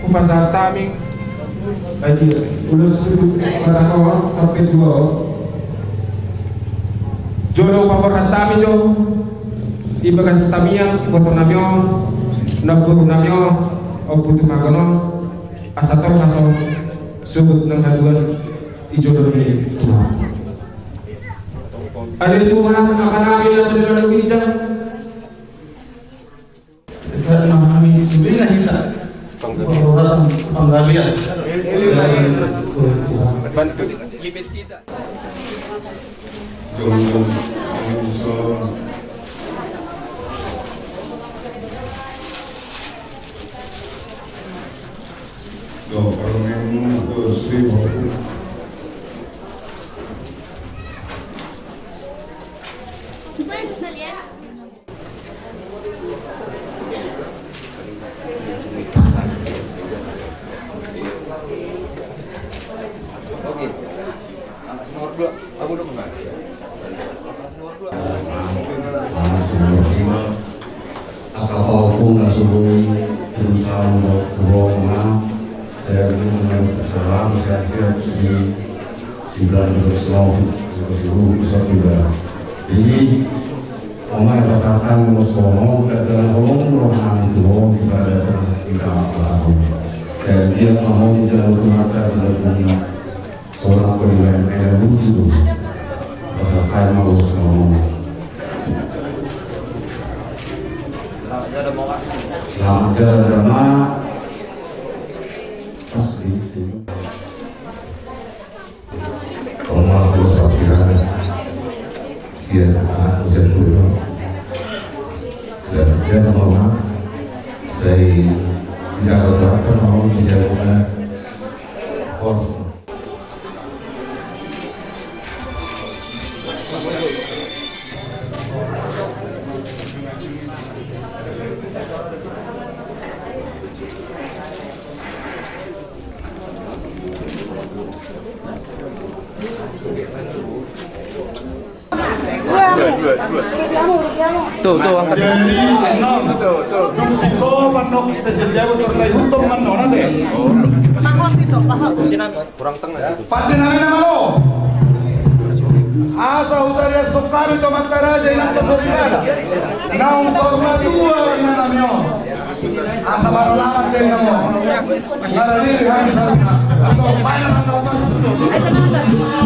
pasar taming Aji, udah 1000 orang sampai 2 orang. Jolo paparan tami jo ibagas tamiya boto namyo naburu namyo o putu magono asato kaso subut ng haluan ijolo ni Tuhan. Ada Tuhan akan nabi yang dalam hijab. Sekarang kami juga kita pengurusan penggalian. Bantu limit kita. Apapun langsung berusaha untuk berbohong. Saya bersalam, saya siap di 9 berselang bisa juga. Jadi Oma yang berkatakan berbohong dan bohong rohani itu bohong kepada kita pelaku. Dan dia mau tidak menggunakan tidak punya seorang penilaian yang lucu. Berkatakan mau ngomong. Selamat jalan drama asli Omar Pusatira siapa ujian dulu dan dia mau saya tidak berapa mau menjawabnya Tuh angkat. Jadi nung siko manok kita senjawa terlai hutom manok nanti. Mahot itu, mahot. Kurang tengah. Pati namin na malo. Asa utaria sukami to magtaraja inang kasosinada. Naung forma 2 na namyo. Asa maralaman din na mo. Saraliri kami sa mga. Ato, paano ang naman ito? Ay, sa mga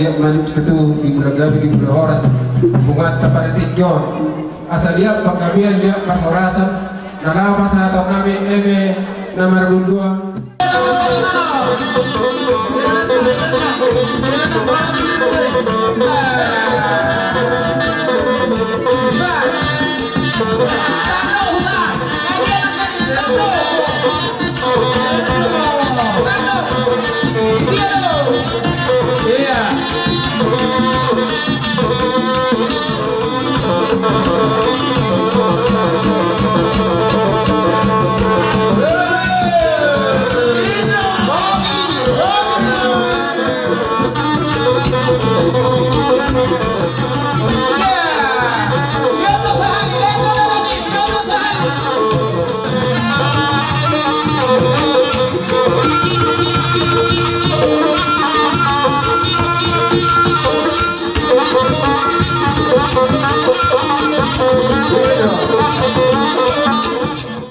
dia menadip ketu di Gabi di Horas bungat kepada Tikjon asal dia penggabian dia perhorasan dalam masa atau kami nomor 2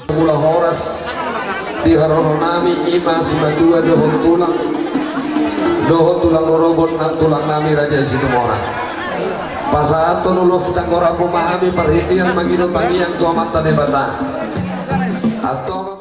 Mula horas di haronami ima simadua dohon tulang norobot nak tulang nami raja situ mora pasato lulus tanggora memahami perhitian magino tangiang tua mata debata atau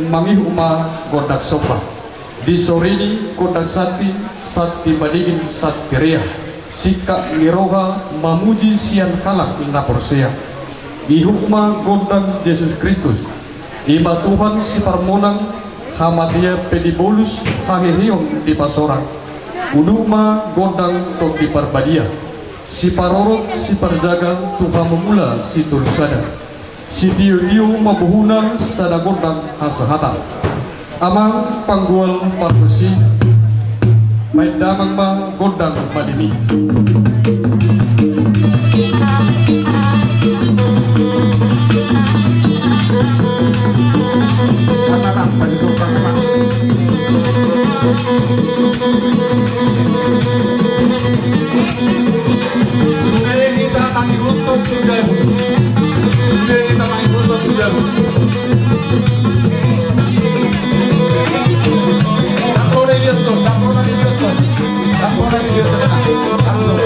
mangih uma gondak sopa di sorini gondak sati badigin satria sika niroha mamuji sian kalak naporsea ihukma gondang Yesus Kristus iba Tuhan si parmonang hamadia pedibolus hangihiong di pasorang unuma gondang tok di parbadia si parorok si parjagang Tuhan memula si tulusada si dio mabuhunang sada gondang hasahata amang panggual parkusi may damang ma gondang padimi katakan pasti sultan teman. Sudah kita tangi untuk tujuan. Sudah kita tangi untuk tujuan. Tak boleh lihat tuh, tak boleh lihat tuh, tak boleh lihat tuh. Langsung.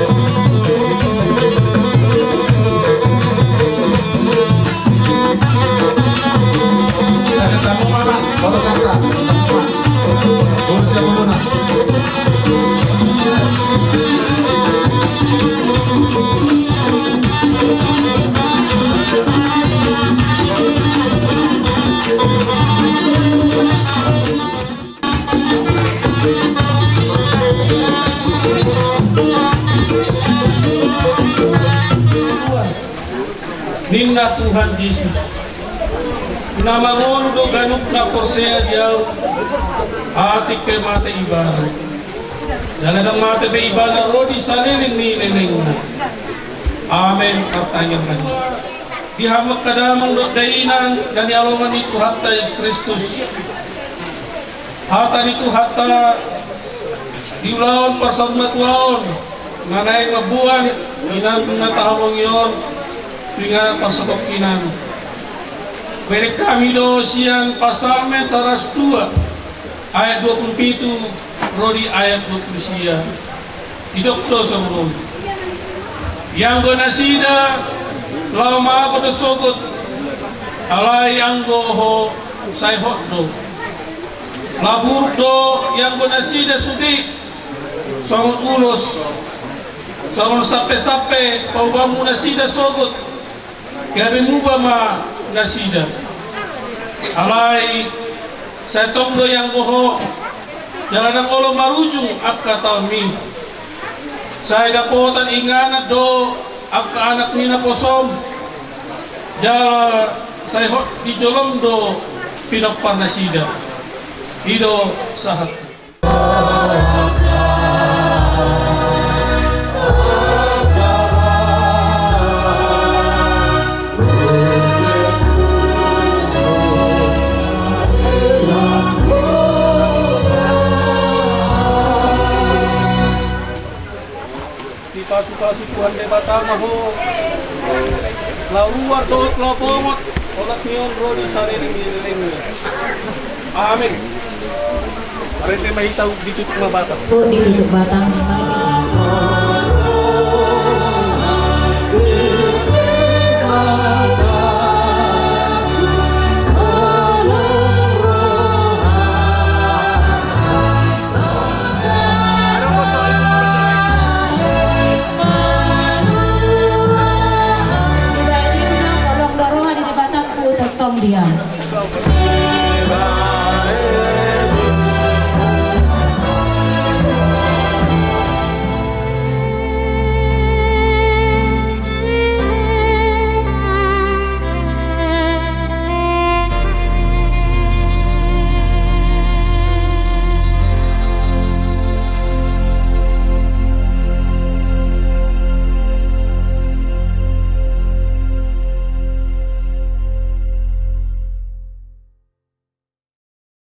Kamu mana? Kalau kata, boleh siapa mana? Ninda Tuhan Yesus nama ngondo ganuk na korsea diaw atik ke mata ibana jangan ang mata ke ibana rodi saliling ni leleng amen katanya kani dihamak kadamang do dainan dan yaloman itu hatta Yesus Kristus hatta itu hatta diulaon parsama tuaon manay mabuan inan natahawang yon dengan pasotokinan Beri kami do siang pasalmen 102 ayat 27 rodi ayat 20 tidak do sebelum yang gonasida lama pada sogot alai yang goho sai hotdo labur do yang gonasida sudi sangat ulos sangat sape kau bangun nasida sogot kami mubama nasida alai setongdo yang goho jalan ang olo marujung akka taon mi saya dapotan inganat do akka anak mina posom jala saya hot di jolom do pinopar nasida ido sahat Pasu-pasu Tuhan de Batama ho lauar do klopomot olat niyon rodi sariling niling amin arete mahitaw ditutuk mabata po ditutuk batang